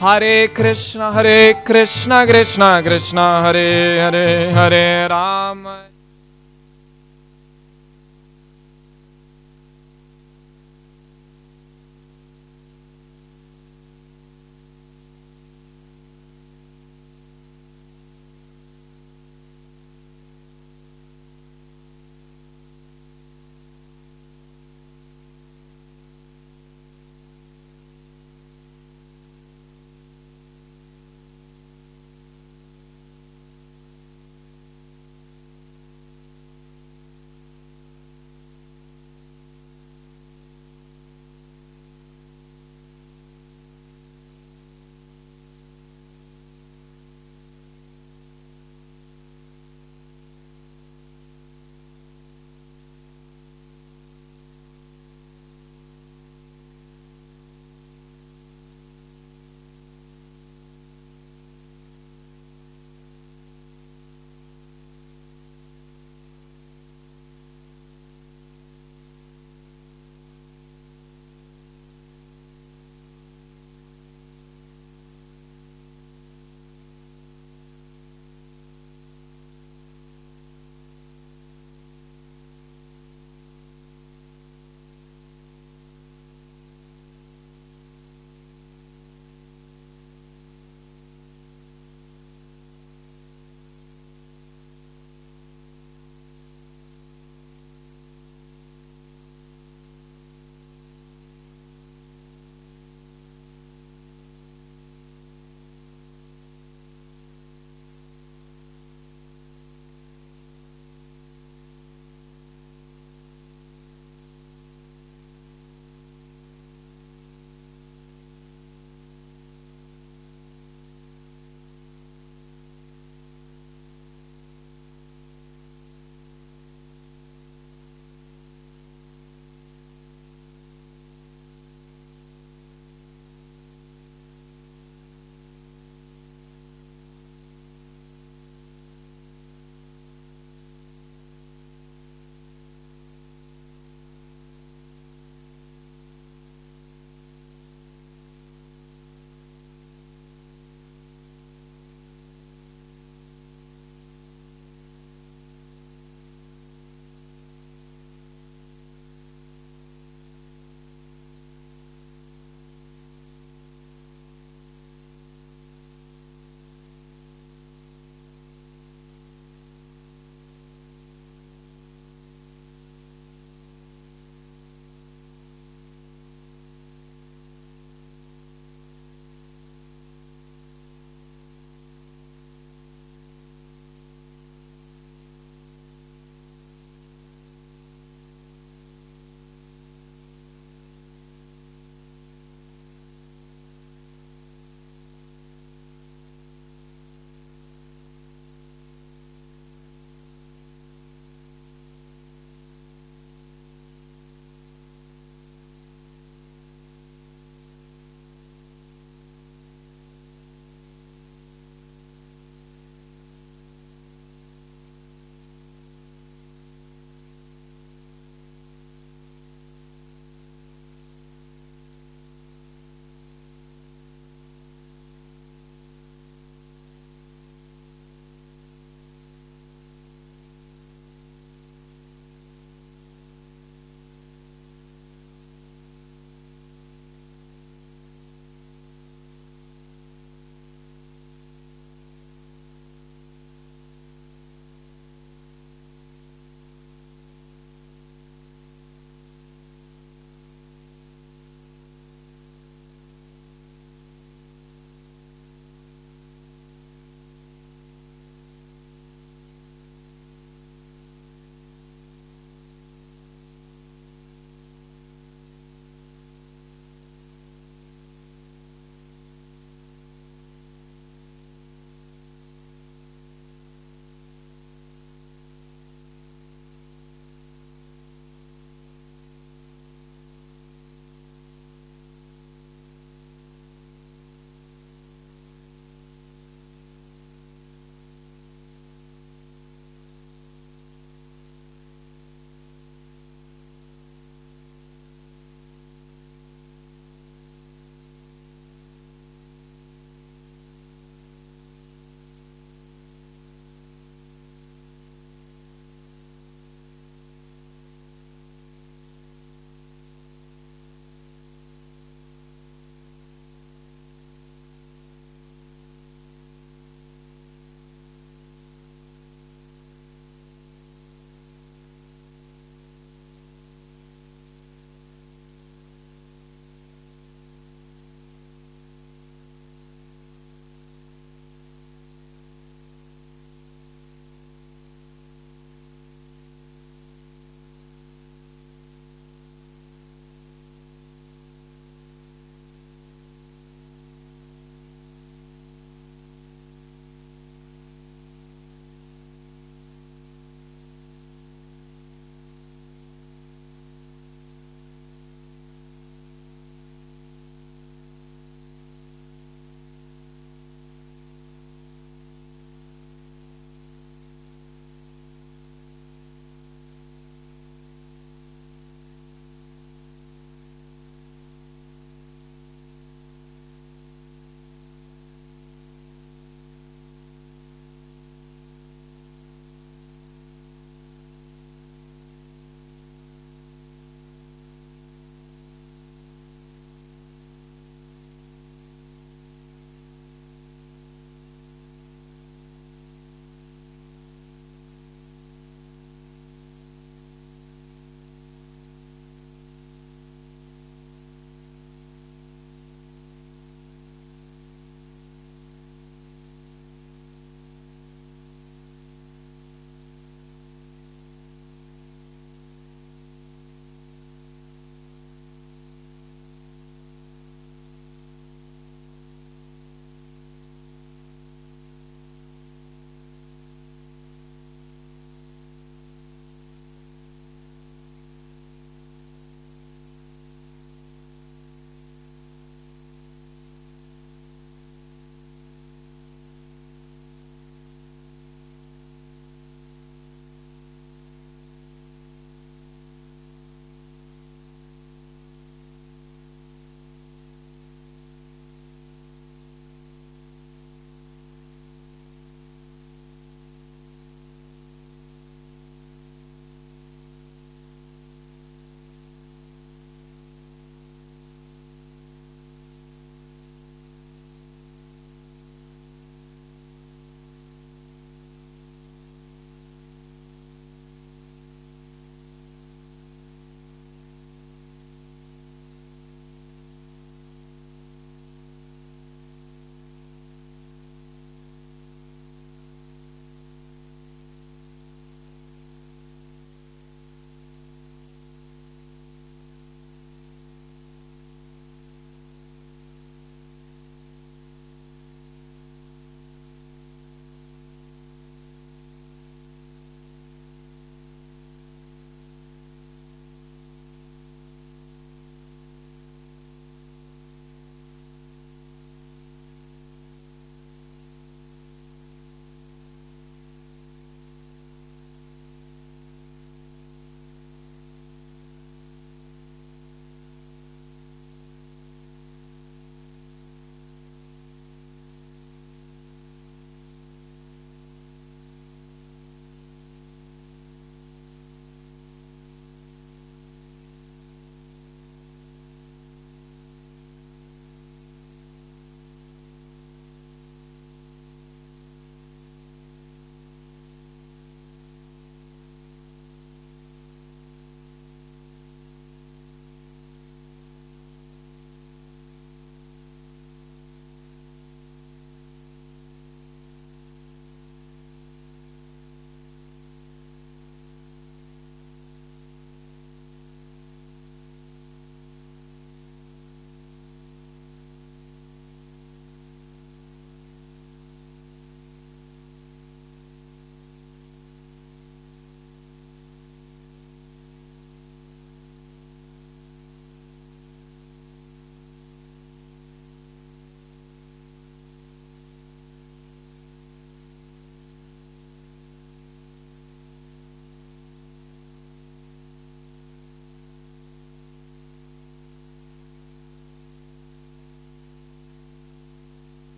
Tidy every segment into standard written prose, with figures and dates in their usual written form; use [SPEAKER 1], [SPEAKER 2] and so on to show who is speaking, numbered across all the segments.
[SPEAKER 1] Hare Krishna, Krishna Krishna, Hare Hare, Hare Rama.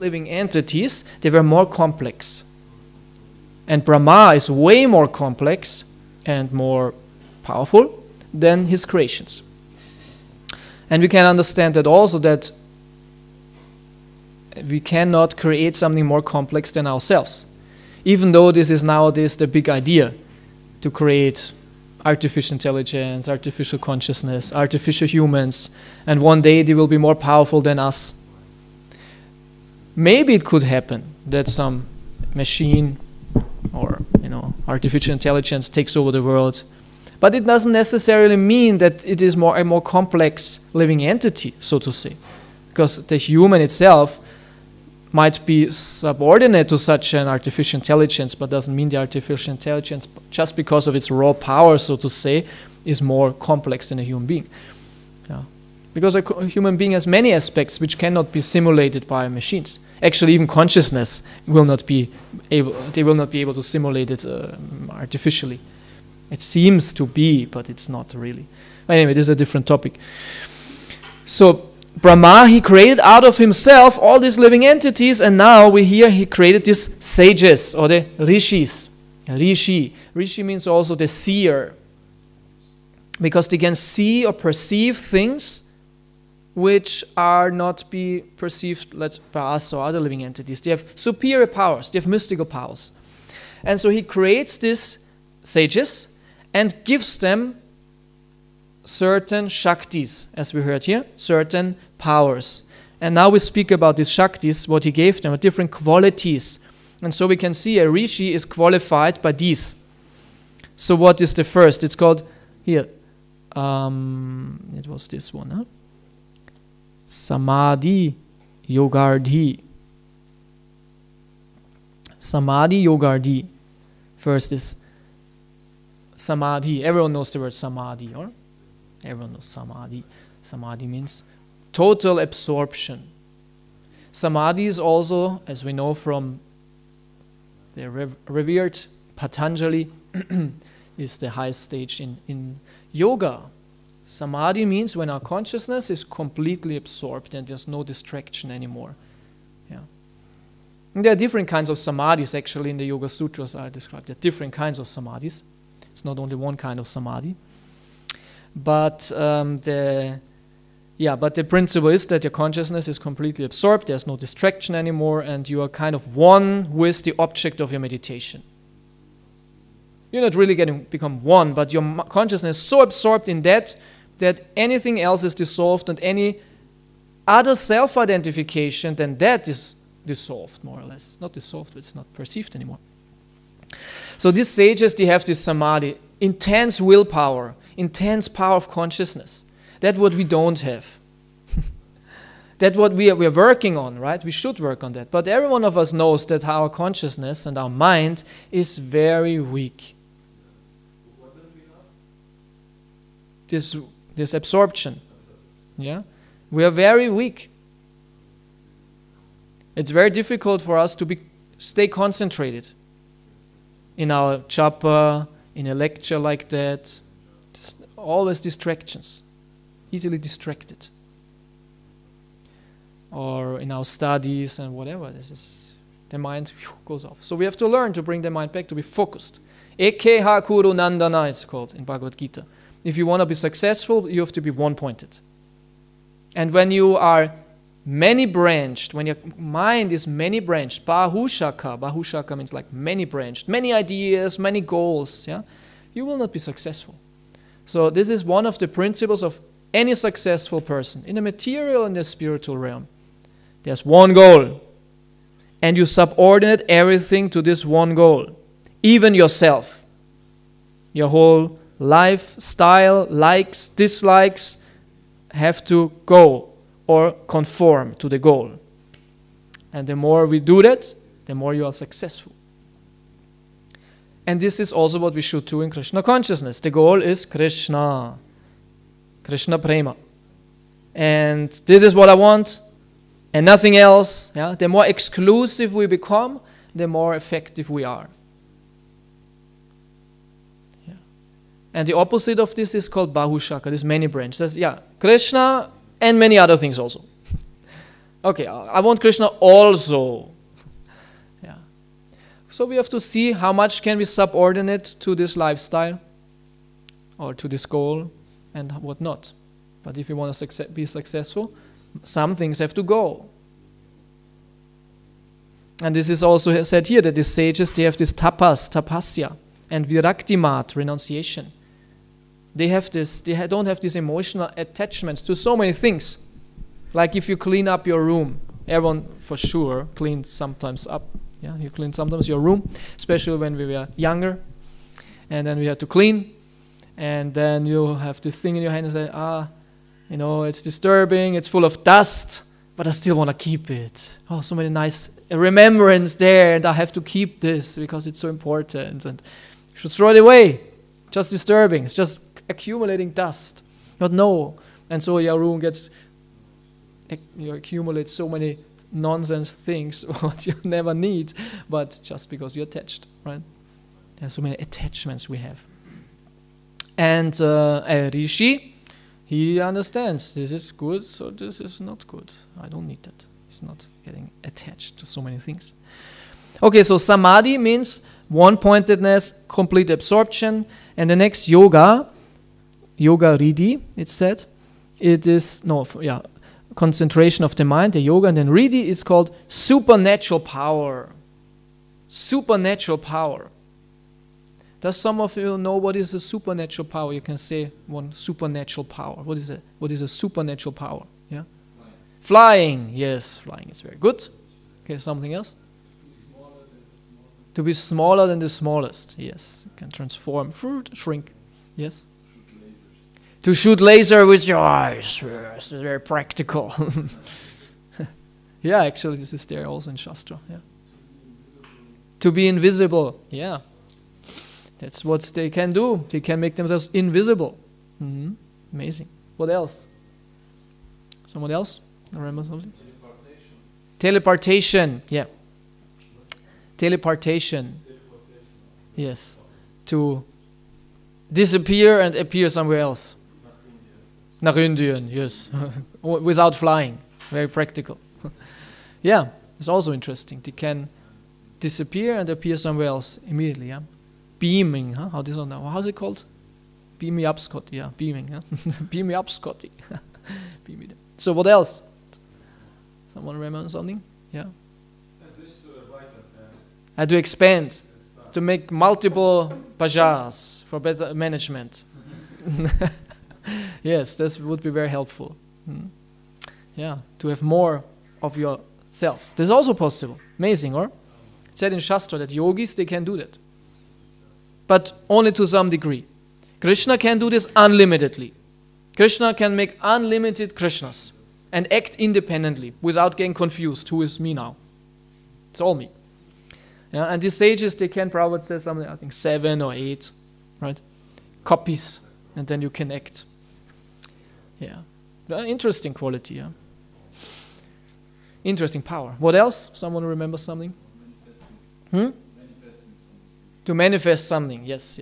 [SPEAKER 2] living entities, they were more complex. And Brahma is way more complex and more powerful than his creations. And we can understand that also, that we cannot create something more complex than ourselves. Even though this is nowadays the big idea, to create artificial intelligence, artificial consciousness, artificial humans, and one day they will be more powerful than us. Maybe it could happen that some machine or artificial intelligence takes over the world, but it doesn't necessarily mean that it is a more complex living entity, so to say, because the human itself might be subordinate to such an artificial intelligence, but doesn't mean the artificial intelligence, just because of its raw power, so to say, is more complex than a human being. Yeah. Because a human being has many aspects which cannot be simulated by machines. Actually, even consciousness will not be able to simulate it artificially. It seems to be, but it's not really. Anyway, this is a different topic. So Brahma, he created out of himself all these living entities, and now we hear he created these sages, or the rishis. Rishi means also the seer, because they can see or perceive things which are not be perceived by us or other living entities. They have superior powers, they have mystical powers. And so he creates these sages and gives them certain shaktis, as we heard here, certain powers. And now we speak about these shaktis, what he gave them, different qualities. And so we can see a rishi is qualified by these. So what is the first? It's called, here, it was this one, huh? Samadhi Yogardhi. Samadhi Yogardhi. First is Samadhi. Everyone knows the word Samadhi, or? Everyone knows Samadhi. Samadhi means total absorption. Samadhi is also, as we know from the revered Patanjali, is the highest stage in yoga. Samadhi means when our consciousness is completely absorbed and there's no distraction anymore. Yeah. And there are different kinds of samadhis actually in the Yoga Sutras are described. There are different kinds of samadhis. It's not only one kind of samadhi. But the principle is that your consciousness is completely absorbed, there's no distraction anymore, and you are kind of one with the object of your meditation. You're not really become one, but your consciousness is so absorbed in that anything else is dissolved, and any other self-identification, then that is dissolved, more or less. Not dissolved, but it's not perceived anymore. So these sages, they have this samadhi, intense willpower, intense power of consciousness. That's what we don't have. That's what we are working on, right? We should work on that. But every one of us knows that our consciousness and our mind is very weak.
[SPEAKER 3] What don't we have?
[SPEAKER 2] This absorption. Yeah? We are very weak. It's very difficult for us to stay concentrated in our japa, in a lecture like that. Just always distractions. Easily distracted. Or in our studies and whatever. The mind goes off. So we have to learn to bring the mind back to be focused. Ekeha kuru nandana, it's called in Bhagavad Gita. If you want to be successful, you have to be one-pointed. And when you are many-branched, when your mind is many-branched, bahushaka means like many-branched, many ideas, many goals, yeah, you will not be successful. So this is one of the principles of any successful person, in the material and the spiritual realm. There's one goal, and you subordinate everything to this one goal, even yourself. Your whole lifestyle, likes, dislikes, have to go or conform to the goal. And the more we do that, the more you are successful. And this is also what we should do in Krishna consciousness. The goal is Krishna. Krishna Prema. And this is what I want, and nothing else. Yeah? The more exclusive we become, the more effective we are. Yeah. And the opposite of this is called Bahushaka, this many branch. That's, Krishna and many other things also. Okay, I want Krishna also. Yeah. So we have to see how much can we subordinate to this lifestyle or to this goal and what not. But if you want to be successful, some things have to go. And this is also said here that the sages, they have this tapasya, and viraktimat, renunciation. They don't have these emotional attachments to so many things. Like if you clean up your room, everyone for sure cleans sometimes up. Yeah, you clean sometimes your room, especially when we were younger. And then we had to clean. And then you have this thing in your hand and say, it's disturbing, it's full of dust, but I still want to keep it. Oh, so many nice remembrance there, and I have to keep this because it's so important. And you should throw it away. Just disturbing. It's just accumulating dust. But no. And so your room you accumulate so many nonsense things what you never need, but just because you're attached, right? There are so many attachments we have. And a rishi, he understands this is good, so this is not good. I don't need that. He's not getting attached to so many things. Okay, so samadhi means one-pointedness, complete absorption. And the next yoga riddhi, it's said, concentration of the mind, the yoga. And then riddhi is called supernatural power. Supernatural power. Does some of you know what is a supernatural power? You can say one supernatural power. What is it? What is a supernatural power? Yeah? Flying. Yes, flying is very good. Okay, something else? To be smaller than the smallest. Yes, you can transform, shrink. Yes? To shoot laser with your eyes. Yes, it's very practical. Yeah, actually this is there also in Shastra. Yeah. To be invisible. Yeah. That's what they can do. They can make themselves invisible. Mm-hmm. Amazing. What else? Someone else? Remember something? Teleportation. Yeah. Teleportation. Yes. To disappear and appear somewhere else. Nach Indien, yes. Without flying. Very practical. Yeah, it's also interesting. They can disappear and appear somewhere else immediately. Yeah. Beaming, huh? How's it called? Beam me up, Scotty. Yeah, beaming. Huh? Beam me up, Scotty. Beam me. So what else? Someone remember something? Yeah. To expand, to make multiple bajars for better management. Yes, this would be very helpful. Yeah, to have more of yourself. This is also possible. Amazing, or? It said in Shastra that yogis, they can do that. But only to some degree. Krishna can do this unlimitedly. Krishna can make unlimited Krishnas and act independently without getting confused. Who is me now? It's all me. Yeah, and these sages, they can, Prabhupada says something, I think 7 or 8, right? Copies, and then you can act. Yeah. Interesting quality, yeah. Interesting power. What else? Someone remember something? To manifest something. Yes.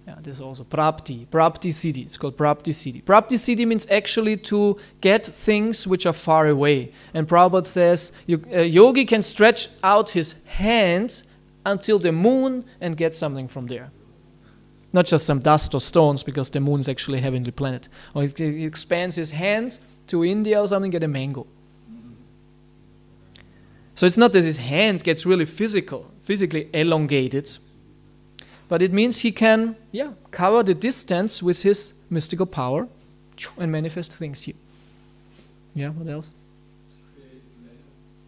[SPEAKER 2] Yeah, there's also prapti siddhi. It's called prapti siddhi. Prapti siddhi means actually to get things which are far away. And Prabhupada says, a yogi can stretch out his hand until the moon and get something from there. Not just some dust or stones, because the moon is actually a heavenly planet. Or he expands his hand to India or something, get a mango. So it's not that his hand gets really physically elongated, but it means he can, cover the distance with his mystical power and manifest things here. Yeah, what else?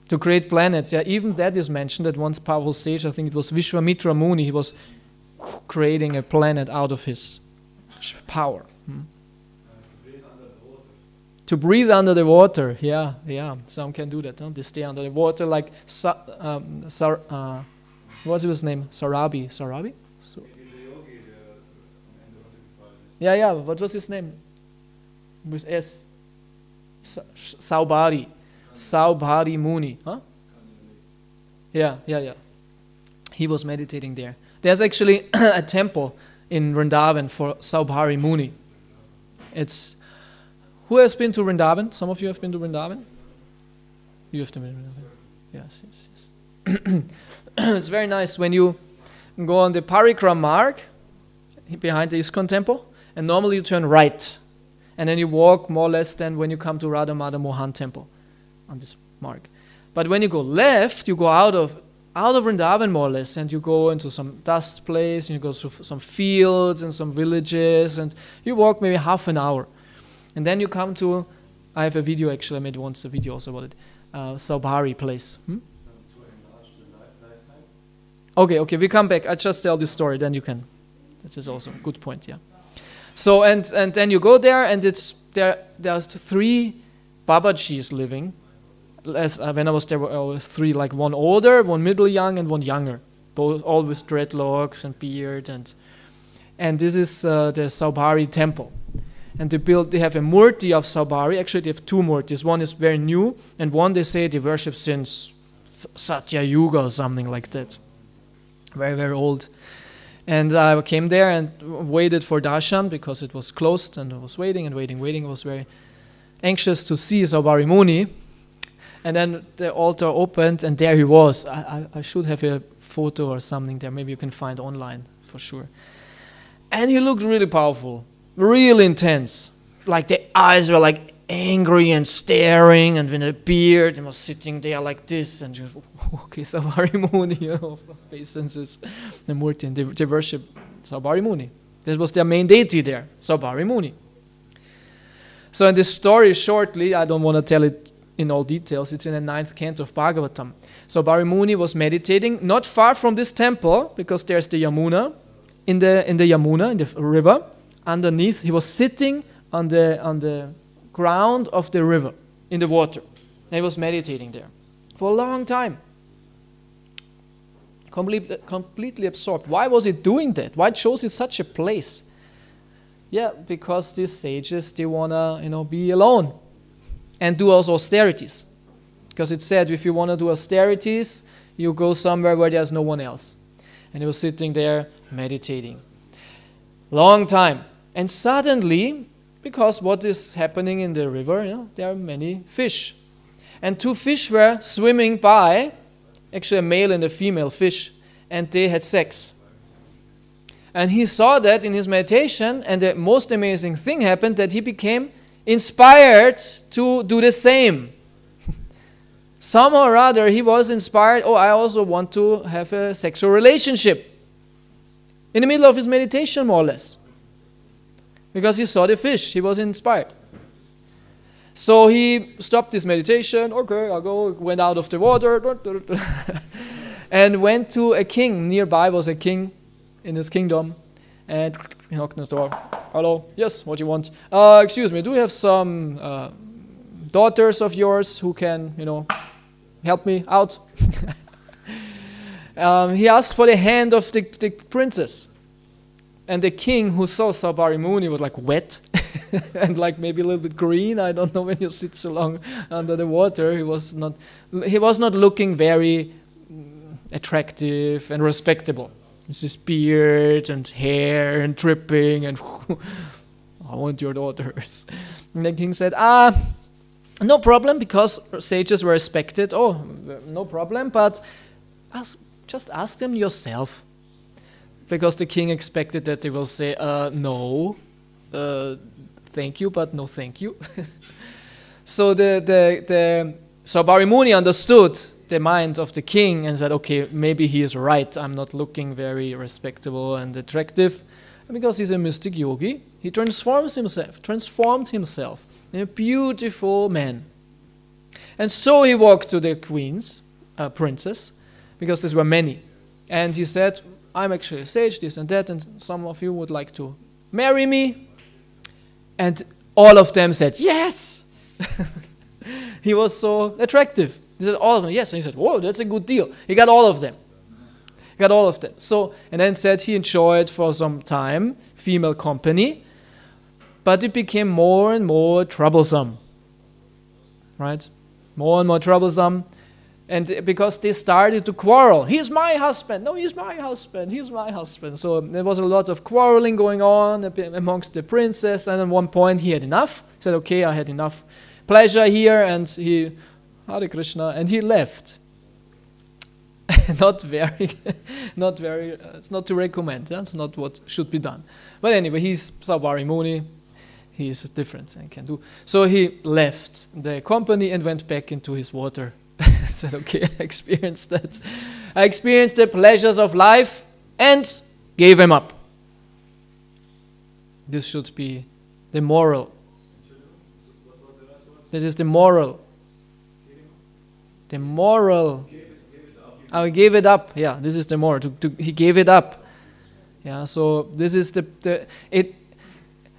[SPEAKER 2] To create planets. Yeah, even that is mentioned that once powerful sage, I think it was Vishwamitra Muni, he was creating a planet out of his power. To breathe under the water, yeah, some can do that. Huh? They stay under the water like, what's his name? Sarabi? So. Yeah, what was his name? With S. Saubhari Muni. Huh? Yeah. He was meditating there. There's actually a temple in Vrindavan for Saubhari Muni. Who has been to Vrindavan? Some of you have been to Vrindavan? You have to. Yes, yes, yes. It's very nice when you go on the Parikram mark behind the ISKCON temple, and normally you turn right, and then you walk more or less than when you come to Radha Madha Mohan temple on this mark. But when you go left, you go out of Vrindavan more or less, and you go into some dust place, and you go through some fields and some villages, and you walk maybe half an hour. And then you come to, I have a video actually, I made once a video also about it, Saubhari place. Okay, we come back. I just tell this story, then you can. This is also a good point, yeah. So, and then you go there, and there's 3 Babajis living. When I was there were 3, like one older, one middle young, and one younger, both all with dreadlocks and beard, and this is the Saubhari temple, and they have a murti of Saubhari. Actually, they have 2 murtis. One is very new, and one they say they worship since Satya Yuga or something like that, very very old. And I came there and waited for darshan because it was closed, and I was waiting. I was very anxious to see Saubhari Muni. And then the altar opened, and there he was. I should have a photo or something there. Maybe you can find online for sure. And he looked really powerful, really intense. Like the eyes were like angry and staring, and with a beard, and was sitting there like this. And just, okay, Saubhari Muni, obeisances, the Murti, and they worship Saubhari Muni. This was their main deity there, Saubhari Muni. So in this story, shortly, I don't want to tell it in all details, it's in the 9th canto of Bhagavatam. So Saubhari Muni was meditating not far from this temple, because there's the Yamuna, in the Yamuna, in the river. Underneath, he was sitting on the ground of the river, in the water. And he was meditating there for a long time. Completely absorbed. Why was he doing that? Why chose he such a place? Yeah, because these sages, they want to be alone. And do also austerities. Because it said, if you want to do austerities, you go somewhere where there's no one else. And he was sitting there meditating. Long time. And suddenly, because what is happening in the river, there are many fish. And 2 fish were swimming by, actually a male and a female fish, and they had sex. And he saw that in his meditation, and the most amazing thing happened, that he became inspired to do the same. Somehow or other, he was inspired, I also want to have a sexual relationship. In the middle of his meditation, more or less. Because he saw the fish, he was inspired. So he stopped his meditation, okay, I'll go, went out of the water, and went to a king. Nearby was a king in his kingdom, and he knocked on his door. Hello, yes, what do you want? Excuse me, do you have some daughters of yours who can, help me out? He asked for the hand of the princess. And the king who saw Saubhari Muni was like wet and like maybe a little bit green. I don't know, when you sit so long under the water. He was not looking very attractive and respectable. With his beard and hair and dripping and I want your daughters. And the king said, no problem, because sages were respected. Oh, no problem, but just ask them yourself. Because the king expected that they will say, no, thank you, but no thank you. So the Saubhari Muni understood the mind of the king and said, okay, maybe he is right. I'm not looking very respectable and attractive. And because he's a mystic yogi, he transformed himself in a beautiful man. And so he walked to the princess, because there were many. And he said, I'm actually a sage, this and that, and some of you would like to marry me. And all of them said, yes! He was so attractive. He said, all of them, yes. And he said, whoa, that's a good deal. He got all of them. So, and then said he enjoyed for some time female company, but it became more and more troublesome. Right? More and more troublesome. And because they started to quarrel. He's my husband. No, he's my husband. He's my husband. So there was a lot of quarreling going on amongst the princess. And at one point he had enough. He said, okay, I had enough pleasure here. And he Hare Krishna, and he left. Not very, it's not to recommend. That's not what should be done. But anyway, he's Savari Muni. He is different and can do. So he left the company and went back into his water. Said, okay, I experienced that. I experienced the pleasures of life and gave them up. This should be the moral. This is the moral. The moral. I gave it up. Yeah, this is the moral. He gave it up. Yeah, so this is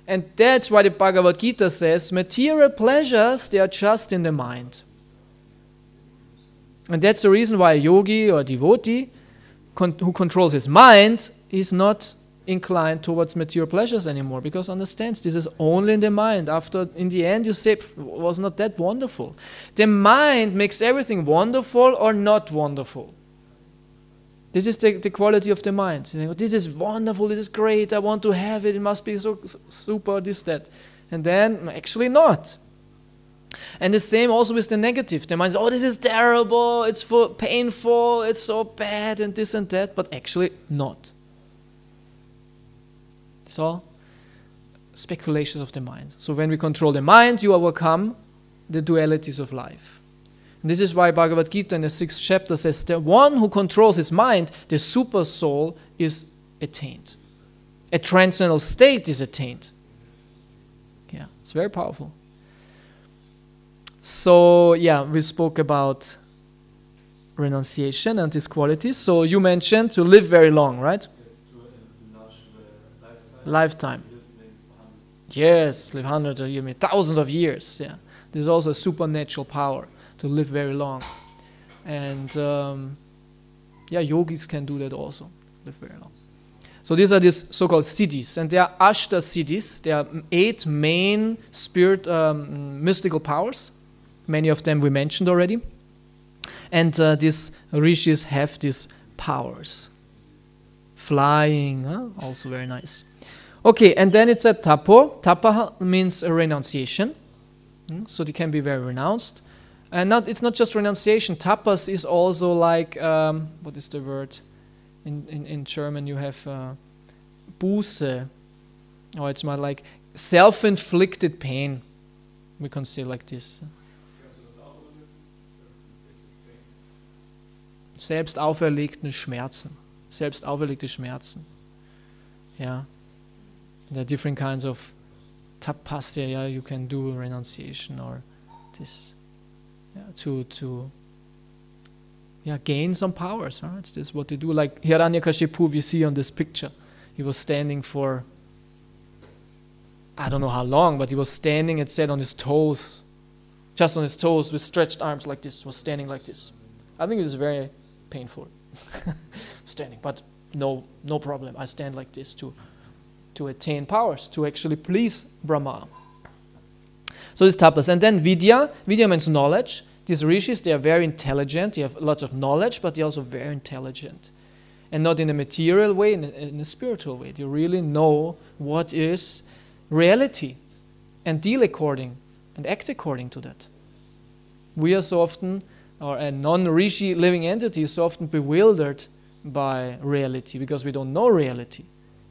[SPEAKER 2] and that's why the Bhagavad Gita says, material pleasures, they are just in the mind. And that's the reason why a yogi or a devotee who controls his mind is not inclined towards material pleasures anymore, because understands this is only in the mind. After, in the end, you say, was not that wonderful. The mind makes everything wonderful or not wonderful. This is the quality of the mind. You think, this is wonderful, this is great, I want to have it, it must be so super, this, that. And then, actually not. And the same also with the negative. The mind says, oh, this is terrible, it's painful, it's so bad, and this and that, but actually not. It's all speculations of the mind. So when we control the mind, you overcome the dualities of life. And this is why Bhagavad Gita in the 6th chapter says, the one who controls his mind, the super soul, is attained. A transcendental state is attained. Yeah, it's very powerful. So, yeah, we spoke about renunciation and its qualities. So you mentioned to live very long, right? Lifetime. Yes, live hundreds of years, thousands of years. Yeah, there's also a supernatural power to live very long, and yogis can do that also, live very long. So these are these so-called siddhis, and they are ashta siddhis. There are 8 main mystical powers. Many of them we mentioned already, and these rishis have these powers. Flying, also very nice. Okay, and then it's a tapo. Tapa means a renunciation. So they can be very renounced. And it's not just renunciation. Tapas is also like, what is the word? In German you have Buße. Or it's more like self-inflicted pain. We can say like this. Selbst auferlegten Schmerzen. Selbst auferlegte Schmerzen. Yeah. There are different kinds of tapasya. Yeah, you can do renunciation or this, to gain some powers. Huh? It's this what they do. Like Hiranyakashipu, we see on this picture. He was standing for, I don't know how long, but he was standing, it said, on his toes, just on his toes, with stretched arms like this. Was standing like this. I think it is very painful, standing, but no problem. I stand like this to attain powers, to actually please Brahma. So this tapas. And then vidya. Vidya means knowledge. These rishis, they are very intelligent. They have lots of knowledge, but they're also very intelligent. And not in a material way, in a spiritual way. They really know what is reality and deal according and act according to that. We are so often, or a non-rishi living entity is so often bewildered by reality because we don't know reality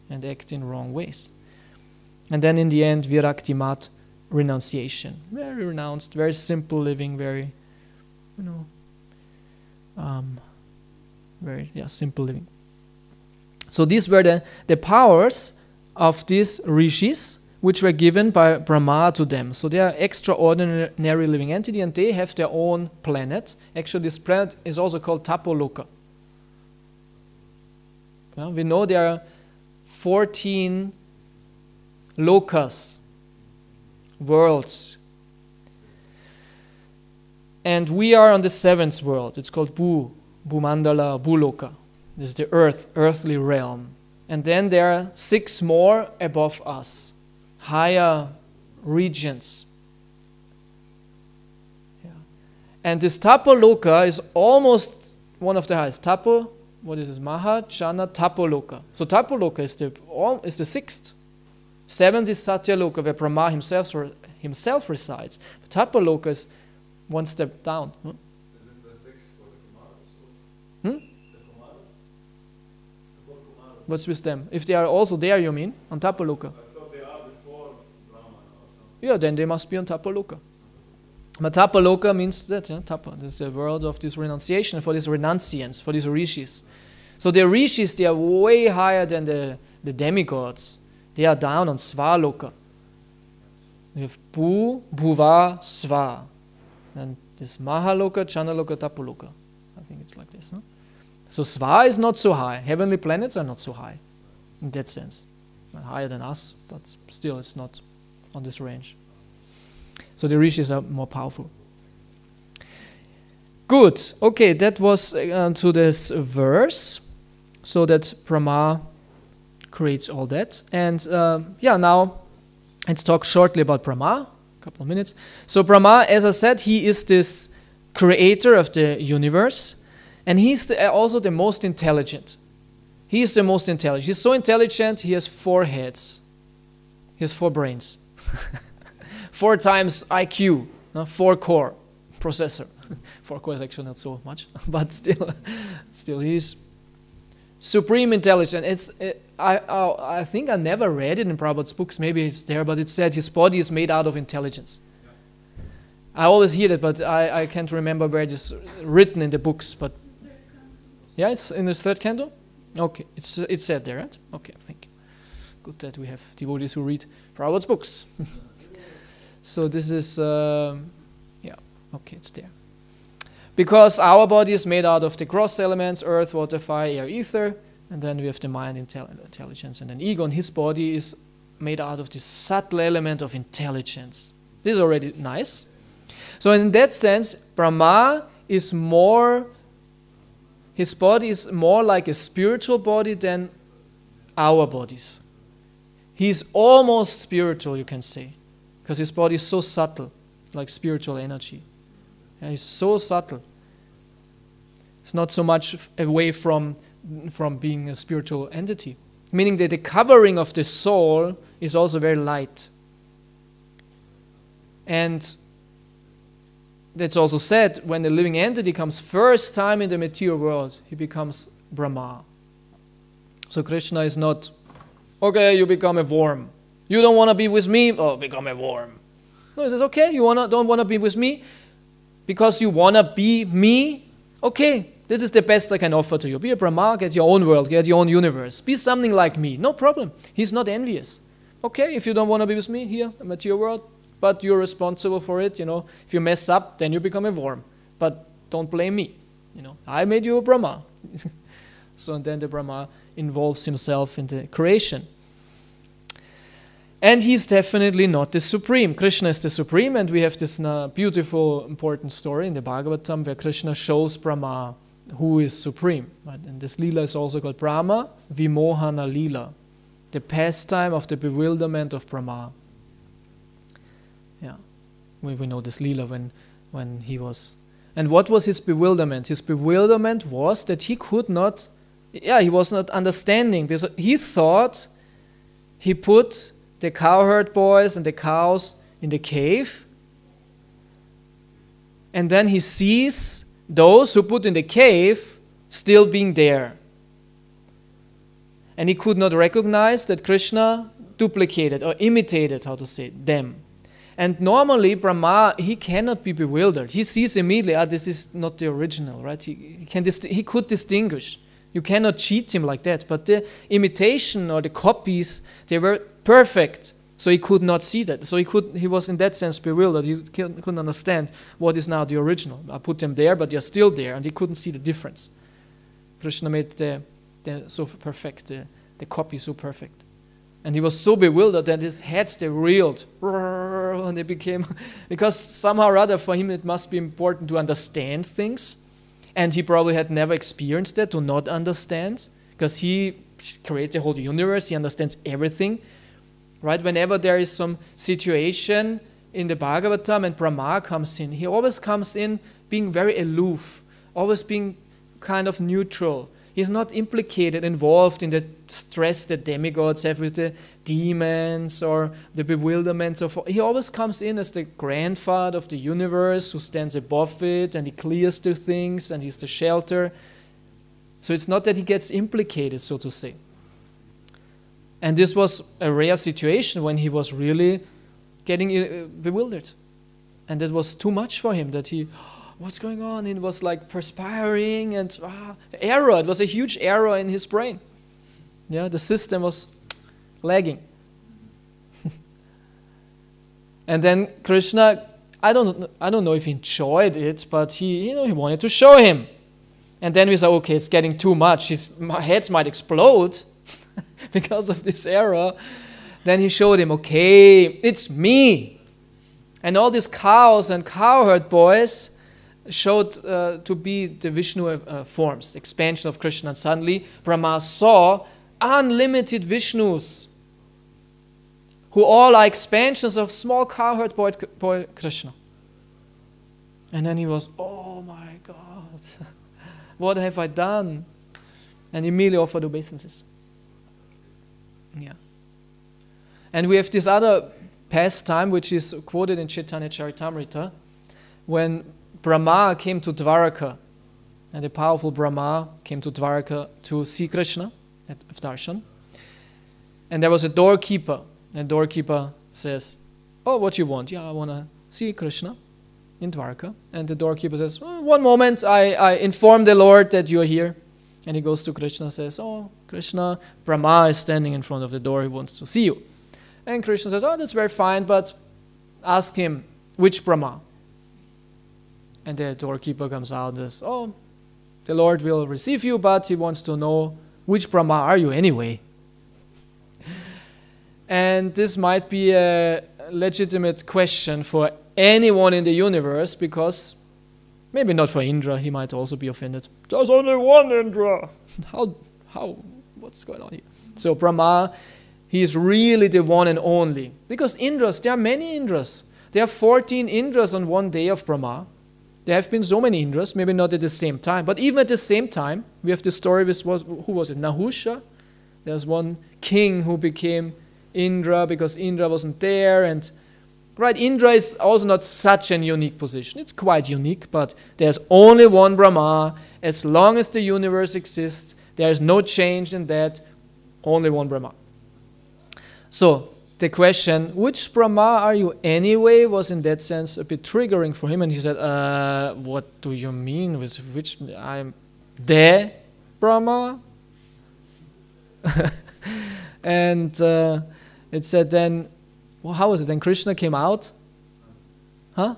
[SPEAKER 2] and act in wrong ways. And then in the end, virakti mat, renunciation. Very renounced, very simple living, very, very simple living. So these were the powers of these rishis, which were given by Brahma to them. So they are extraordinary living entity, and they have their own planet. Actually, this planet is also called Tapoloka. Well, we know there are 14 lokas, worlds. And we are on the 7th world. It's called Bhumandala, Bhuloka. This is the earthly realm. And then there are 6 more above us, higher regions. Yeah. And this Tapoloka is almost one of the highest. Tapo, what is it? Mahajana Tapoloka. So Tapoloka is the 6th. 7th is Satyaloka, where Brahma himself resides. But Tapoloka is one step down.
[SPEAKER 3] Is it the 6 for the Kumaras?
[SPEAKER 2] Hmm?
[SPEAKER 3] The Kumaras? The 4 Kumaras?
[SPEAKER 2] What's with them? If they are also there, you mean? On Tapaloka?
[SPEAKER 3] I thought they are before Brahma or something.
[SPEAKER 2] Yeah, then they must be on Tapaloka. But Tapaloka means that, Tapa. This is the world of this renunciation, for these renunciants, for these rishis. So the rishis, they are way higher than the demigods. They are down on Svaloka. We have Bhu, Bhuva, Sva. And this Mahaloka, Chanaloka, Tapaloka. I think it's like this. So Sva is not so high. Heavenly planets are not so high in that sense. Higher than us, but still it's not on this range. So the rishis are more powerful. Good. Okay, that was to this verse. So that Brahma creates all that. And now let's talk shortly about Brahma. A couple of minutes. So Brahma, as I said, he is this creator of the universe. And he's also the most intelligent. He is the most intelligent. He's so intelligent, he has 4 heads. He has 4 brains. 4 times IQ, 4 core processor. 4 core is actually not so much, but still he's supreme intelligent. I think I never read it in Prabhupada's books. Maybe it's there, but it said his body is made out of intelligence. I always hear that, but I can't remember where it is written in the books. But yeah, it's in the 3rd canto. Okay, it's said there, right? Okay, thank you. Good that we have devotees who read Prabhupada's books. So this is, okay, it's there. Because our body is made out of the gross elements, earth, water, fire, air, ether, and then we have the mind, intelligence, and then ego, and his body is made out of this subtle element of intelligence. This is already nice. So in that sense, Brahma is his body is more like a spiritual body than our bodies. He's almost spiritual, you can say. Because his body is so subtle, like spiritual energy. Yeah, he's so subtle. It's not so much away from being a spiritual entity. Meaning that the covering of the soul is also very light. And that's also said, when the living entity comes first time in the material world, he becomes Brahma. So Krishna is not, okay, you become a worm. You don't want to be with me? Oh, become a worm. No, he says, okay, you don't want to be with me because you want to be me? Okay, this is the best I can offer to you. Be a Brahma, get your own world, get your own universe. Be something like me. No problem. He's not envious. Okay, if you don't want to be with me here, a material world, but you're responsible for it, If you mess up, then you become a worm. But don't blame me. I made you a Brahma. So and then the Brahma involves himself in the creation. And he's definitely not the supreme. Krishna is the supreme, and we have this beautiful, important story in the Bhagavatam where Krishna shows Brahma who is supreme. Right? And this Leela is also called Brahma Vimohana Leela, the pastime of the bewilderment of Brahma. Yeah, we know this Leela when he was. And what was his bewilderment? His bewilderment was that he could not, he was not understanding, because he thought he put the cowherd boys and the cows in the cave, and then he sees those who put in the cave still being there. And he could not recognize that Krishna duplicated or imitated, them. And normally Brahma, he cannot be bewildered. He sees immediately, this is not the original, right? He could distinguish. You cannot cheat him like that. But the imitation or the copies, they were perfect. So he could not see that. So he was in that sense bewildered. He couldn't understand what is now the original. I put them there, but they're still there, and he couldn't see the difference. Krishna made the so perfect, the copy so perfect. And he was so bewildered that his heads, they reeled. And they became, because somehow or other for him it must be important to understand things. And he probably had never experienced that, to not understand. Because he created the whole universe, he understands everything. Right? Whenever there is some situation in the Bhagavatam and Brahma comes in, he always comes in being very aloof, always being kind of neutral. He's not implicated, involved in the stress that demigods have with the demons or the bewilderments of. He always comes in as the grandfather of the universe who stands above it, and he clears the things, and he's the shelter. So it's not that he gets implicated, so to say. And this was a rare situation when he was really getting bewildered. And that was too much for him, that he, what's going on? It was like perspiring and error. It was a huge error in his brain. Yeah, the system was lagging. And then Krishna, I don't know if he enjoyed it, but he wanted to show him. And then we said, okay, it's getting too much. His heads might explode because of this error. Then he showed him, okay, it's me. And all these cows and cowherd boys showed to be the Vishnu forms, expansion of Krishna. And suddenly Brahma saw unlimited Vishnus, who all are expansions of small cowherd boy Krishna. And then he was, oh my God, what have I done? And immediately offered obeisances. Yeah. And we have this other pastime, which is quoted in Chaitanya Charitamrita, when Brahma came to Dwaraka, and the powerful Brahma came to Dwaraka to see Krishna at Darshan. And there was a doorkeeper. And the doorkeeper says, oh, what you want? Yeah, I want to see Krishna in Dwaraka. And the doorkeeper says, oh, one moment, I inform the Lord that you are here. And he goes to Krishna and says, oh, Krishna, Brahma is standing in front of the door, he wants to see you. And Krishna says, oh, that's very fine, but ask him, which Brahma? And the doorkeeper comes out and says, oh, the Lord will receive you, but he wants to know, which Brahma are you anyway? And this might be a legitimate question for anyone in the universe, because maybe not for Indra, he might also be offended. There's only one Indra. How, what's going on here? So Brahma, he is really the one and only. Because Indras, there are many Indras. There are 14 Indras on one day of Brahma. There have been so many Indras, maybe not at the same time. But even at the same time, we have the story with, who was it? Nahusha. There's one king who became Indra because Indra wasn't there. And right, Indra is also not such an unique position. It's quite unique, but there's only one Brahma. As long as the universe exists, there is no change in that. Only one Brahma. So the question, which Brahma are you anyway, was in that sense a bit triggering for him. And he said, what do you mean with which? I'm the Brahma? And it said then, well, how was it? Then Krishna came out. Huh?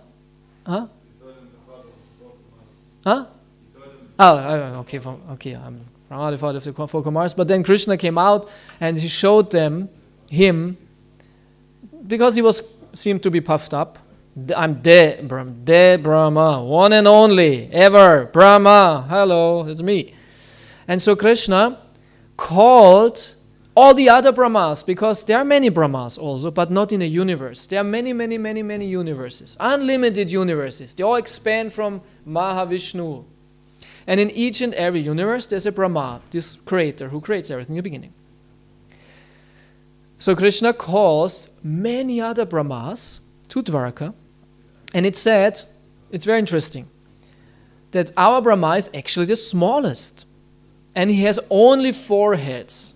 [SPEAKER 2] Huh? Huh? Oh, okay. I'm Brahma, the father of the four Kumars. But then Krishna came out and he showed him, because he seemed to be puffed up. I'm the Brahma, one and only, ever, Brahma. Hello, it's me. And so Krishna called all the other Brahmas, because there are many Brahmas also, but not in a universe. There are many, many, many, many universes, unlimited universes. They all expand from Mahavishnu. And in each and every universe, there's a Brahma, this creator who creates everything in the beginning. So Krishna calls many other Brahmas to Dwaraka, and it said, it's very interesting, that our Brahma is actually the smallest, and he has only 4 heads.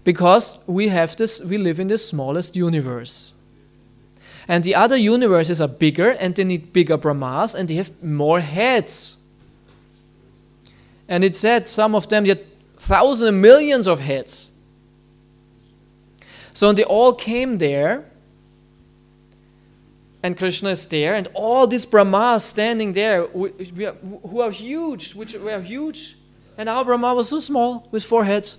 [SPEAKER 2] Because we live in the smallest universe. And the other universes are bigger, and they need bigger Brahmas, and they have more heads. And it said some of them had thousands and millions of heads. So they all came there, and Krishna is there, and all these Brahmas standing there, who are huge, which were huge, and our Brahma was so small with 4 heads.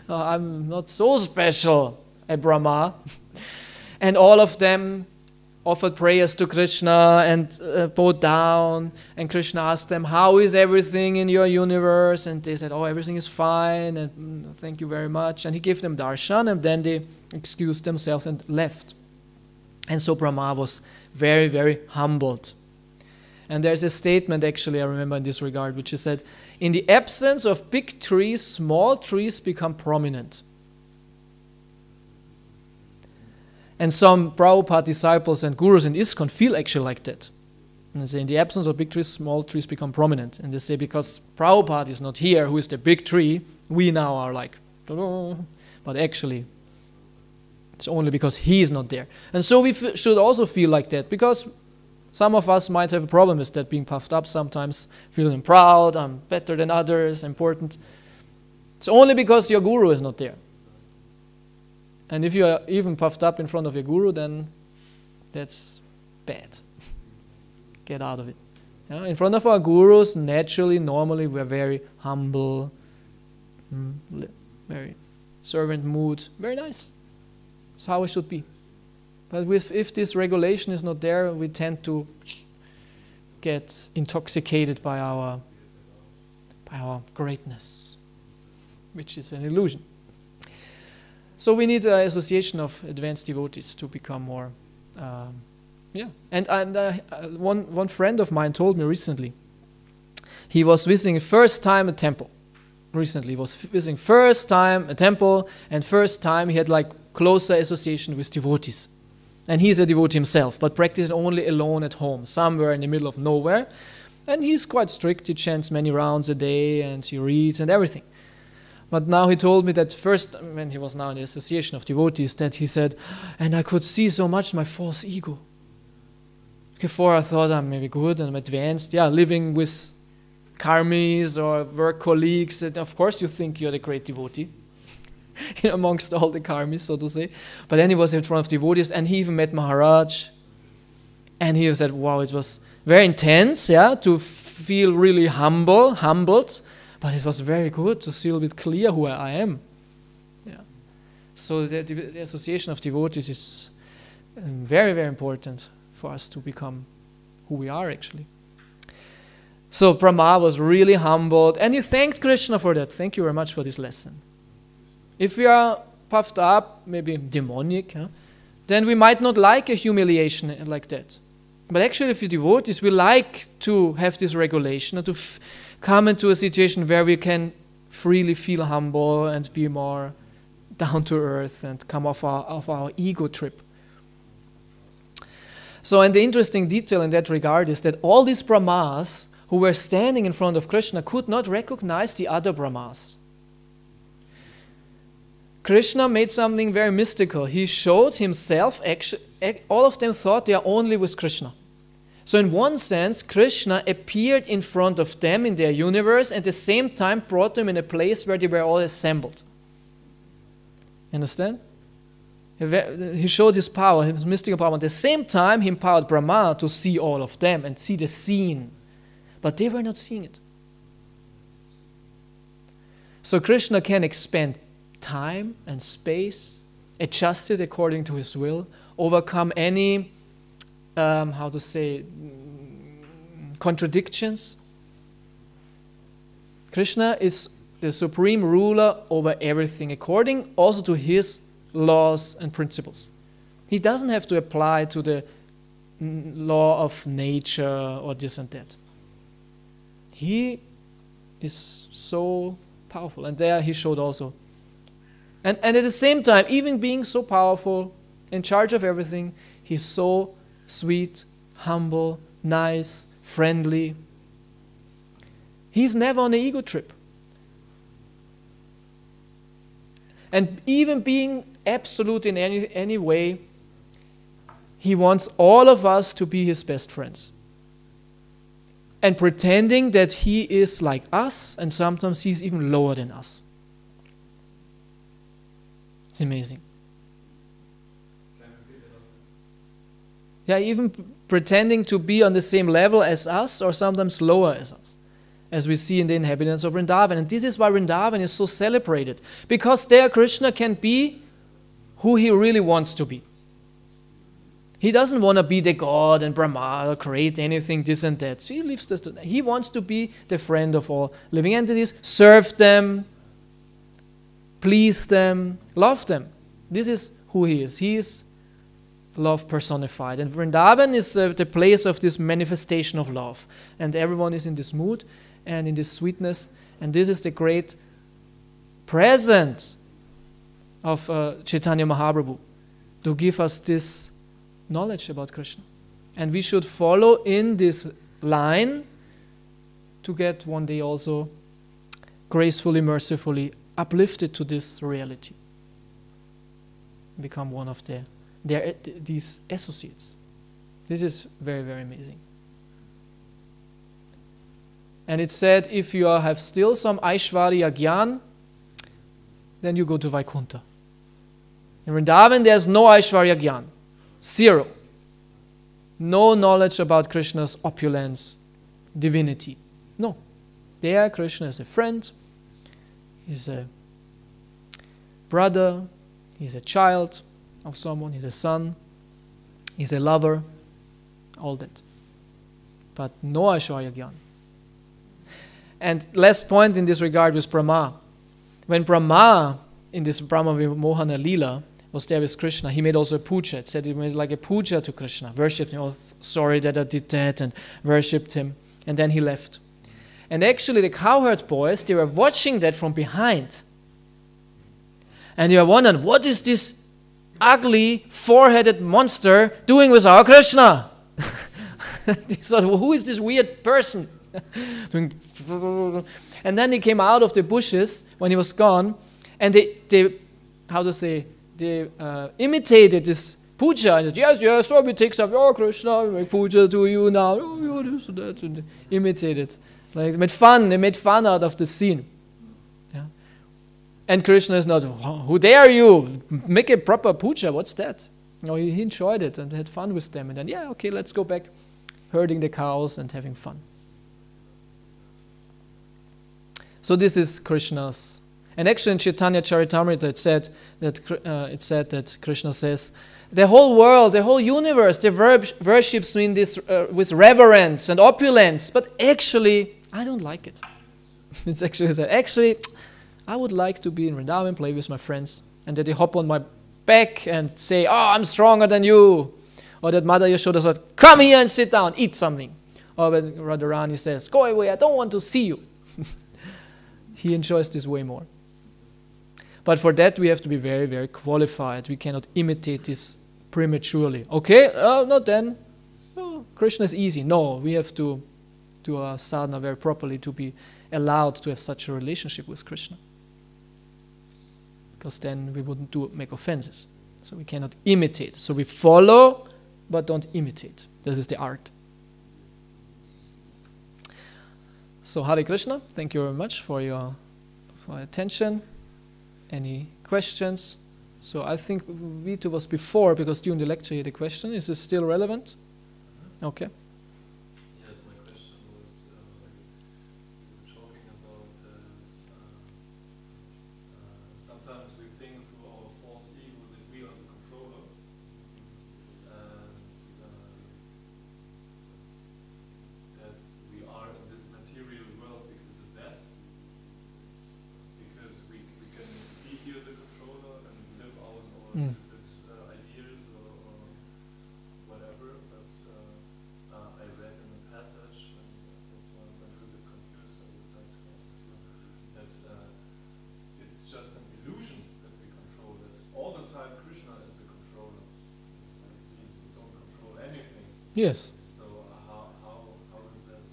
[SPEAKER 2] I'm not so special, a Brahma. And all of them offered prayers to Krishna and bowed down. And Krishna asked them, how is everything in your universe? And they said, oh, everything is fine, and thank you very much. And he gave them darshan, and then they excused themselves and left. And so Brahma was very, very humbled. And there's a statement, actually, I remember in this regard, which is that in the absence of big trees, small trees become prominent. And some Prabhupada disciples and gurus in ISKCON feel actually like that. And they say, in the absence of big trees, small trees become prominent. And they say, because Prabhupada is not here, who is the big tree, we now are like, ta-da. But actually, it's only because he is not there. And so we should also feel like that, because some of us might have a problem with that, being puffed up sometimes, feeling proud, I'm better than others, important. It's only because your guru is not there. And if you are even puffed up in front of your guru, then that's bad. Get out of it. In front of our gurus, naturally, normally, we're very humble, very servant mood, very nice. That's how it should be. But if this regulation is not there, we tend to get intoxicated by our greatness, which is an illusion. So we need an association of advanced devotees to become more, And one friend of mine told me recently, he was visiting first time a temple. Recently, he was visiting first time a temple, and first time he had like closer association with devotees. And he's a devotee himself, but practicing only alone at home, somewhere in the middle of nowhere. And he's quite strict, he chants many rounds a day, and he reads and everything. But now he told me that first, when he was now in the association of devotees, that he said, and I could see so much my false ego. Before I thought I'm maybe good and I'm advanced, living with karmis or work colleagues, and of course you think you're the great devotee. Amongst all the karmis, so to say. But then he was in front of devotees, and he even met Maharaj. And he said, wow, it was very intense, to feel really humbled. But it was very good to see a little bit clear who I am. So the association of devotees is very, very important for us to become who we are actually. So Brahma was really humbled, and he thanked Krishna for that. Thank you very much for this lesson. If we are puffed up, maybe demonic, then we might not like a humiliation like that. But actually, if we devotees, we like to have this regulation and to come into a situation where we can freely feel humble and be more down to earth and come off our ego trip. So, and the interesting detail in that regard is that all these Brahmas who were standing in front of Krishna could not recognize the other Brahmas. Krishna made something very mystical. He showed himself, all of them thought they are only with Krishna. So in one sense, Krishna appeared in front of them in their universe and at the same time brought them in a place where they were all assembled. Understand? He showed his power, his mystical power. At the same time, he empowered Brahma to see all of them and see the scene. But they were not seeing it. So Krishna can expand time and space, adjust it according to his will, overcome any, contradictions. Krishna is the supreme ruler over everything, according also to his laws and principles. He doesn't have to apply to the law of nature or this and that. He is so powerful, and there he showed also. And at the same time, even being so powerful, in charge of everything, he's so sweet, humble, nice, friendly. He's never on an ego trip. And even being absolute in any way, he wants all of us to be his best friends. And pretending that he is like us, and sometimes he's even lower than us. It's amazing. Even pretending to be on the same level as us, or sometimes lower as us, as we see in the inhabitants of Vrindavan. And this is why Vrindavan is so celebrated, because there Krishna can be who he really wants to be. He doesn't want to be the God and Brahma or create anything, this and that. So he leaves this to them. He wants to be the friend of all living entities, serve them, please them, love them. This is who he is. He is love personified. And Vrindavan is the place of this manifestation of love. And everyone is in this mood and in this sweetness. And this is the great present of Chaitanya Mahaprabhu, to give us this knowledge about Krishna. And we should follow in this line to get one day also gracefully, mercifully uplifted to this reality. Become one of these associates. This is very, very amazing. And it said, if you have still some Aishwarya Gyan, then you go to Vaikuntha. In Vrindavan, there's no Aishwarya Gyan. Zero. No knowledge about Krishna's opulence, divinity. No. There, Krishna is a friend, he's a brother, he's a child of someone, he's a son, he's a lover, all that. But no Aishwarya Gyan. And last point in this regard was Brahma. When Brahma, in this Brahma Vimohana Leela, was there with Krishna, he made also a puja. It said he made like a puja to Krishna, worshipped him, oh, sorry that I did that, and worshipped him. And then he left. And actually the cowherd boys, they were watching that from behind. And they were wondering, what is this ugly, four-headed monster doing with our Krishna? They thought, well, who is this weird person? And then he came out of the bushes when he was gone, and they imitated this puja. And said, yes, so we take some, oh Krishna, we make puja to you now. Oh, this and that. And they imitated. Like they made fun out of the scene. Yeah. And Krishna is not, who dare you? Make a proper puja, what's that? No, he enjoyed it and had fun with them. And then, okay, let's go back herding the cows and having fun. So this is Krishna's. And actually in Chaitanya Charitamrita it said that Krishna says, the whole world, the whole universe, they worships me in this with reverence and opulence, but actually I don't like it. It's actually said, I would like to be in Vrindavan, play with my friends, and that they hop on my back and say, oh, I'm stronger than you. Or that Mother Yashoda said, come here and sit down, eat something. Or when Radharani says, go away, I don't want to see you. He enjoys this way more. But for that we have to be very, very qualified. We cannot imitate this prematurely. Okay, not then. Oh, Krishna is easy. No, we have to do our sadhana very properly to be allowed to have such a relationship with Krishna. Because then we wouldn't make offenses. So we cannot imitate. So we follow, but don't imitate. This is the art. So Hare Krishna, thank you very much for your attention. Any questions? So I think Vitu was before, because during the lecture you had a question. Is this still relevant? Okay.
[SPEAKER 3] Yes, my question was, you were talking about sometimes we think through our false ego that we are the controller, and that we are in this material world because of that, because we can be here the controller and live out our stupid ideas or whatever, but I read in a passage, and that's why I'm a little bit confused. I would like to ask you that it's just an illusion that we control it. All the time Krishna is the controller. It's like we don't control anything.
[SPEAKER 2] Yes.
[SPEAKER 3] So how is that?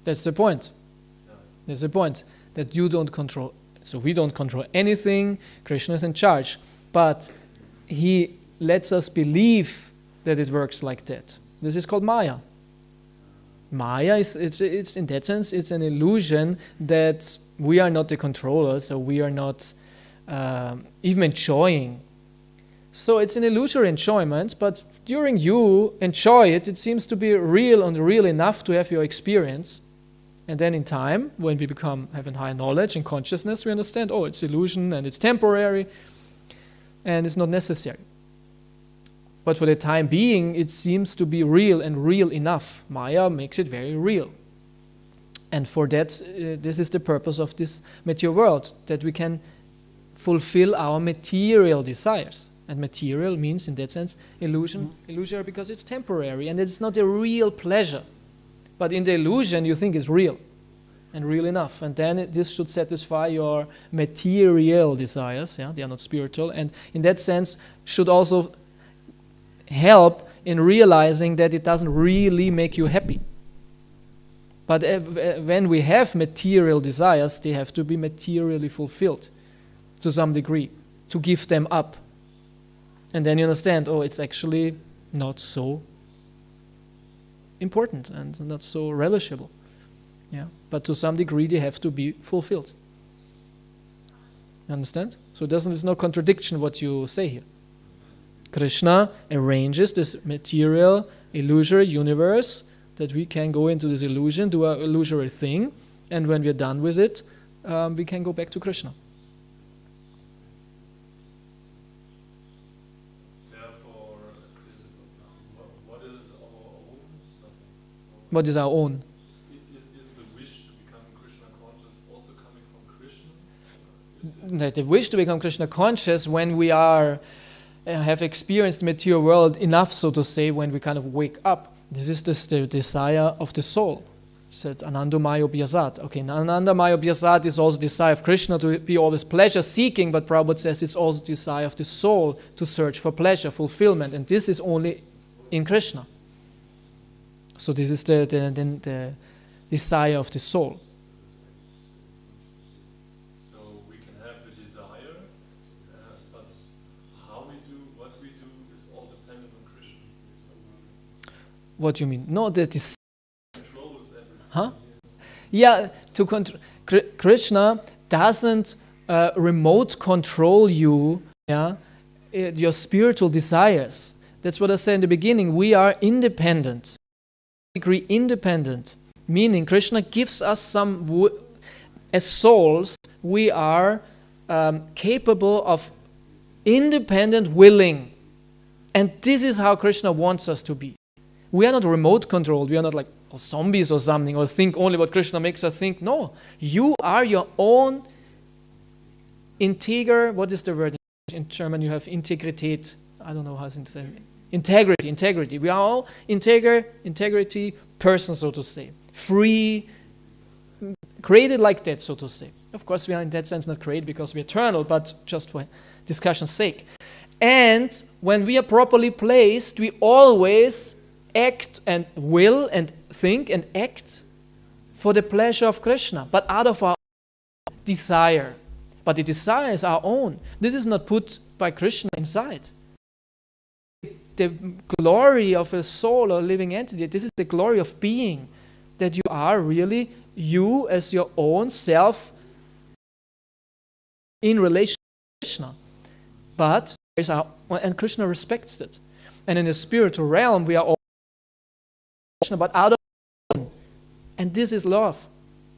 [SPEAKER 2] That's the point.
[SPEAKER 3] Yeah.
[SPEAKER 2] That's the point. That you don't control. So we don't control anything. Krishna is in charge. But he lets us believe that it works like that. This is called Maya. Maya is it's in that sense it's an illusion that we are not the controllers, or we are not even enjoying. So it's an illusory enjoyment, but during you enjoy it, it seems to be real and real enough to have your experience. And then in time, when we have a higher knowledge and consciousness, we understand, oh, it's illusion and it's temporary and it's not necessary. But for the time being, it seems to be real and real enough. Maya makes it very real. And for that, this is the purpose of this material world, that we can fulfill our material desires. And material means, in that sense, illusory because it's temporary and it's not a real pleasure. But in the illusion, you think it's real and real enough. And then this should satisfy your material desires. Yeah, they are not spiritual. And in that sense, should also help in realizing that it doesn't really make you happy. But when we have material desires, they have to be materially fulfilled to some degree, to give them up. And then you understand, oh, it's actually not so important and not so relishable. Yeah, but to some degree they have to be fulfilled. You understand? So there's no contradiction what you say here. Krishna arranges this material, illusory universe that we can go into this illusion, do an illusory thing, and when we're done with it, we can go back to Krishna. What is our own?
[SPEAKER 3] Is the wish to become Krishna conscious also coming from Krishna?
[SPEAKER 2] That the wish to become Krishna conscious when we are have experienced the material world enough, so to say, when we kind of wake up. This is the desire of the soul. It said Ananda Maya Bhyasat. Okay, Ananda Maya Bhyasat is also the desire of Krishna to be always pleasure seeking, but Prabhupada says it's also the desire of the soul to search for pleasure, fulfillment, and this is only in Krishna. So this is the desire of the soul.
[SPEAKER 3] So we can have the desire, but how we do, what we do is all dependent on Krishna. So
[SPEAKER 2] What do you mean? No, the desire.
[SPEAKER 3] controls everything.
[SPEAKER 2] Huh? Yeah, Krishna doesn't remote control you, yeah, your spiritual desires. That's what I said in the beginning. We are independent. Degree independent, meaning Krishna gives us some, as souls, we are capable of independent willing. And this is how Krishna wants us to be. We are not remote controlled. We are not like zombies or something, or think only what Krishna makes us think. No, you are your own what is the word in German? You have Integrität. I don't know how it's Integrity. We are all integrity person, so to say. Free, created like that, so to say. Of course, we are in that sense not created because we're eternal, but just for discussion's sake. And when we are properly placed, we always act and will and think and act for the pleasure of Krishna, but out of our desire. But the desire is our own. This is not put by Krishna inside. The glory of a soul or living entity, this is the glory of being, that you are really you as your own self in relation to Krishna. But and Krishna respects it. And in the spiritual realm, we are all Krishna, but out of our own. And this is love,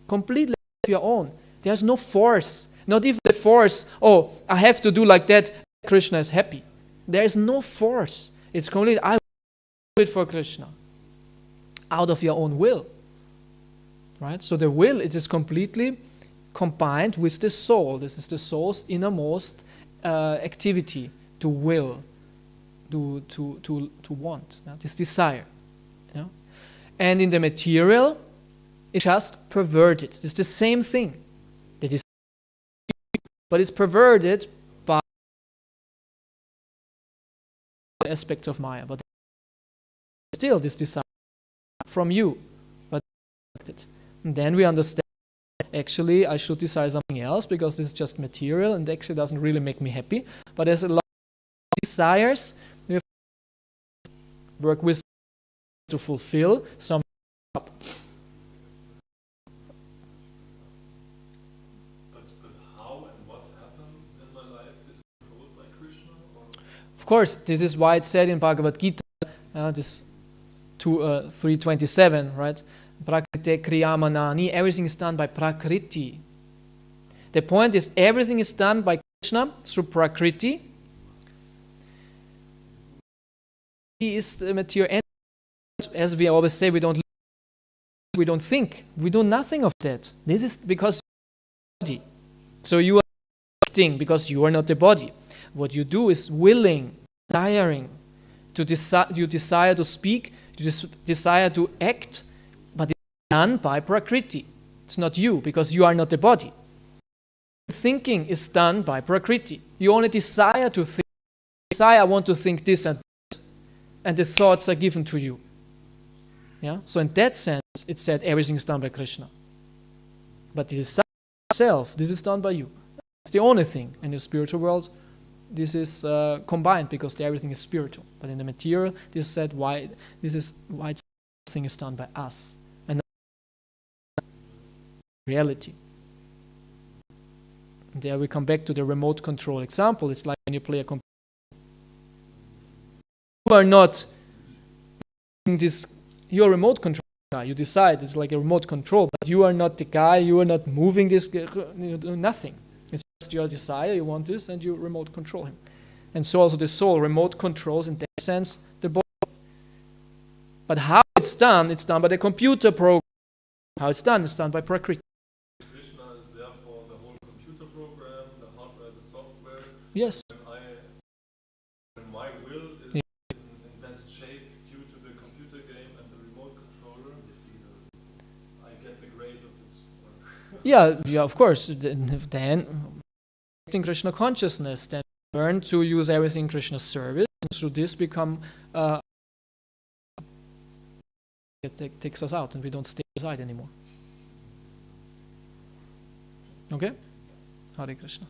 [SPEAKER 2] completely of your own. There's no force, not even the force, oh, I have to do like that, Krishna is happy. There is no force. It's completely, I will do it for Krishna. Out of your own will. Right? So the will, it is completely combined with the soul. This is the soul's innermost activity, to will, to want, this desire. Yeah? And in the material, it's just perverted. It's the same thing. But it's perverted by aspects of Maya, but still this desire from you, but and then we understand actually I should desire something else because this is just material and actually doesn't really make me happy. But there's a lot of desires we have to work with to fulfill some. Of course, this is why it's said in Bhagavad Gita, this 3:27, right? Prakrite kriyamanani, everything is done by Prakriti. The point is, everything is done by Krishna through Prakriti. He is the material entity. As we always say, we don't think, we do nothing of that. This is because you are the body. So you are acting because you are not the body. What you do is willing, desiring, you desire to speak, you desire to act, but it's done by Prakriti. It's not you, because you are not the body. Thinking is done by Prakriti. You only desire to think. Desire, I want to think this and that, and the thoughts are given to you. Yeah? So in that sense, it's said everything is done by Krishna. But the desire itself, this is done by you. It's the only thing. In the spiritual world, this is combined because everything is spiritual. But in the material, this is said why thing is done by us. And reality. And there we come back to the remote control example. It's like when you play a computer. You are not in this, you're a remote control guy. You decide it's like a remote control, but you are not the guy, you are not moving this, you do nothing. It's just your desire, you want this, and you remote control him. And so also the soul remote controls, in that sense, the body. But how it's done by the computer program. How it's done by Prakriti.
[SPEAKER 3] Krishna is therefore the whole computer program, the hardware, the software.
[SPEAKER 2] Yes.
[SPEAKER 3] When my will is in best shape due to the computer game and the remote controller, I get the grace of it.
[SPEAKER 2] Yeah, of course. Then, in Krishna consciousness, then learn to use everything in Krishna's service. And through this become, it takes us out and we don't stay inside anymore. Okay? Hare Krishna.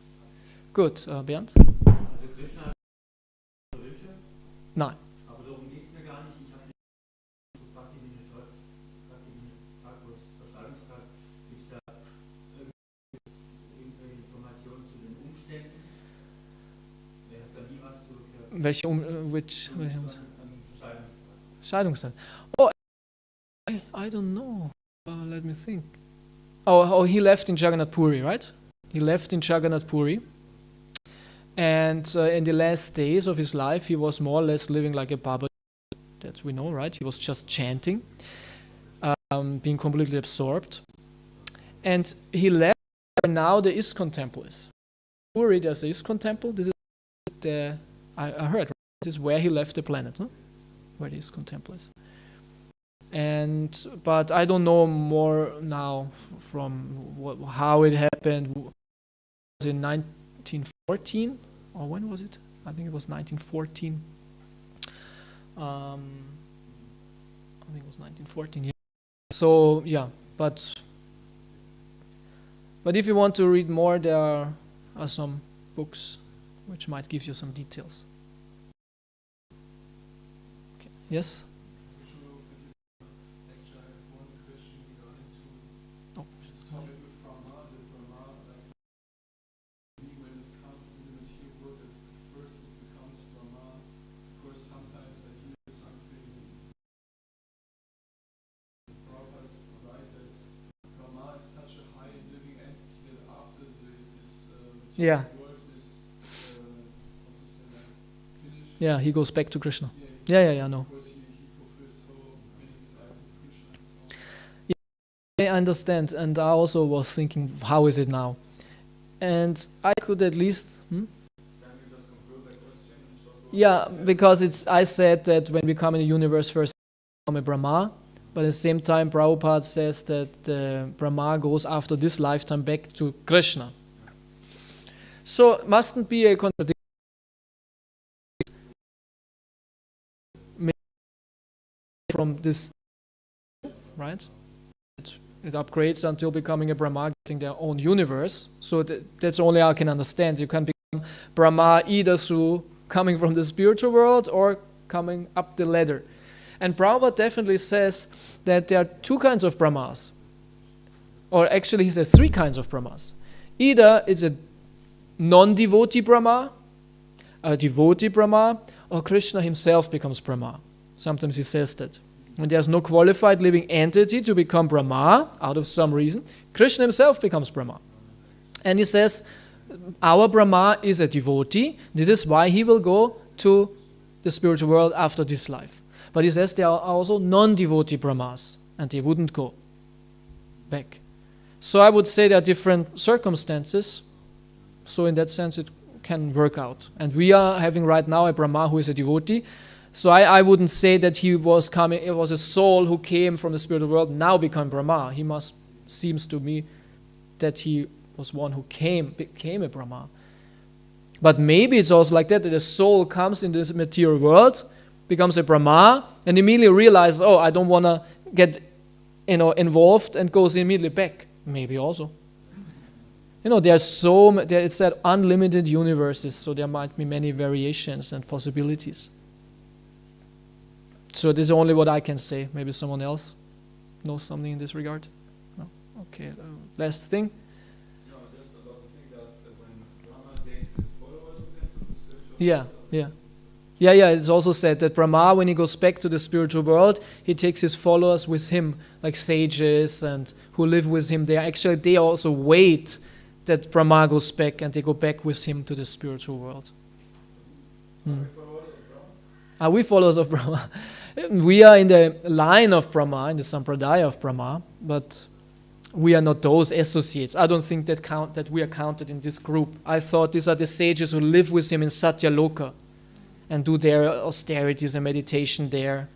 [SPEAKER 2] Good. Bernd?
[SPEAKER 4] Also Krishna hat Wünsche?
[SPEAKER 2] Nein.
[SPEAKER 4] Aber darum geht es mir gar nicht. Ich habe so praktisch in den Tag, wo es Verschreibungstag gibt es ja irgendwelche Informationen zu den Umständen. Er hat da nie was zu
[SPEAKER 2] Welche
[SPEAKER 4] Verschreibungstag.
[SPEAKER 2] Scheidungstag. Oh, I don't know. Let me think. Oh, he left in Jagannath Puri, right? He left in Jagannath Puri. And in the last days of his life, he was more or less living like a Baba. That we know, right? He was just chanting, being completely absorbed. And he left where now the ISKCON temple is. Puri, there's the ISKCON temple. This is I heard, right? This is where he left the planet, no? Where the ISKCON temple is. But I don't know more now from how it happened. Was in 1914, or when was it? I think it was 1914. I think it was 1914. Yeah. So yeah, but if you want to read more, there are some books which might give you some details. Okay. Yes. Yeah. Yeah, he goes back to Krishna. Yeah, no. Yeah, I understand, and I also was thinking, how is it now? And I could at least... Yeah, because I said that when we come in the universe first, we become a Brahma, but at the same time, Prabhupada says that the Brahma goes after this lifetime back to Krishna. So it mustn't be a contradiction from this, right? It upgrades until becoming a Brahma, getting their own universe. So that's only I can understand. You can become Brahma either through coming from the spiritual world or coming up the ladder. And Prabhupada definitely says that there are two kinds of Brahmas. Or actually he said three kinds of Brahmas. Either it's a non-devotee Brahma, a devotee Brahma, or Krishna himself becomes Brahma. Sometimes he says that. When there's no qualified living entity to become Brahma, out of some reason, Krishna himself becomes Brahma. And he says, our Brahma is a devotee. This is why he will go to the spiritual world after this life. But he says there are also non-devotee Brahmas, and they wouldn't go back. So I would say there are different circumstances. So in that sense, it can work out. And we are having right now a Brahma who is a devotee. So I wouldn't say that he was coming, it was a soul who came from the spiritual world, now become Brahma. He seems to me that he was one who became a Brahma. But maybe it's also like that a soul comes into this material world, becomes a Brahma, and immediately realizes, oh, I don't want to get involved, and goes immediately back. Maybe also. It's that unlimited universes, so there might be many variations and possibilities. So this is only what I can say. Maybe someone else knows something in this regard? No? Okay, last thing.
[SPEAKER 3] No, just about the thing that when Brahma takes his followers with him to the spiritual
[SPEAKER 2] Yeah. Yeah, it's also said that Brahma, when he goes back to the spiritual world, he takes his followers with him, like sages and who live with him there. Actually, they also wait that Brahma goes back, and they go back with him to the spiritual world. Are we followers of Brahma? We are in the line of Brahma, in the Sampradaya of Brahma, but we are not those associates. I don't think that we are counted in this group. I thought these are the sages who live with him in Satyaloka and do their austerities and meditation there.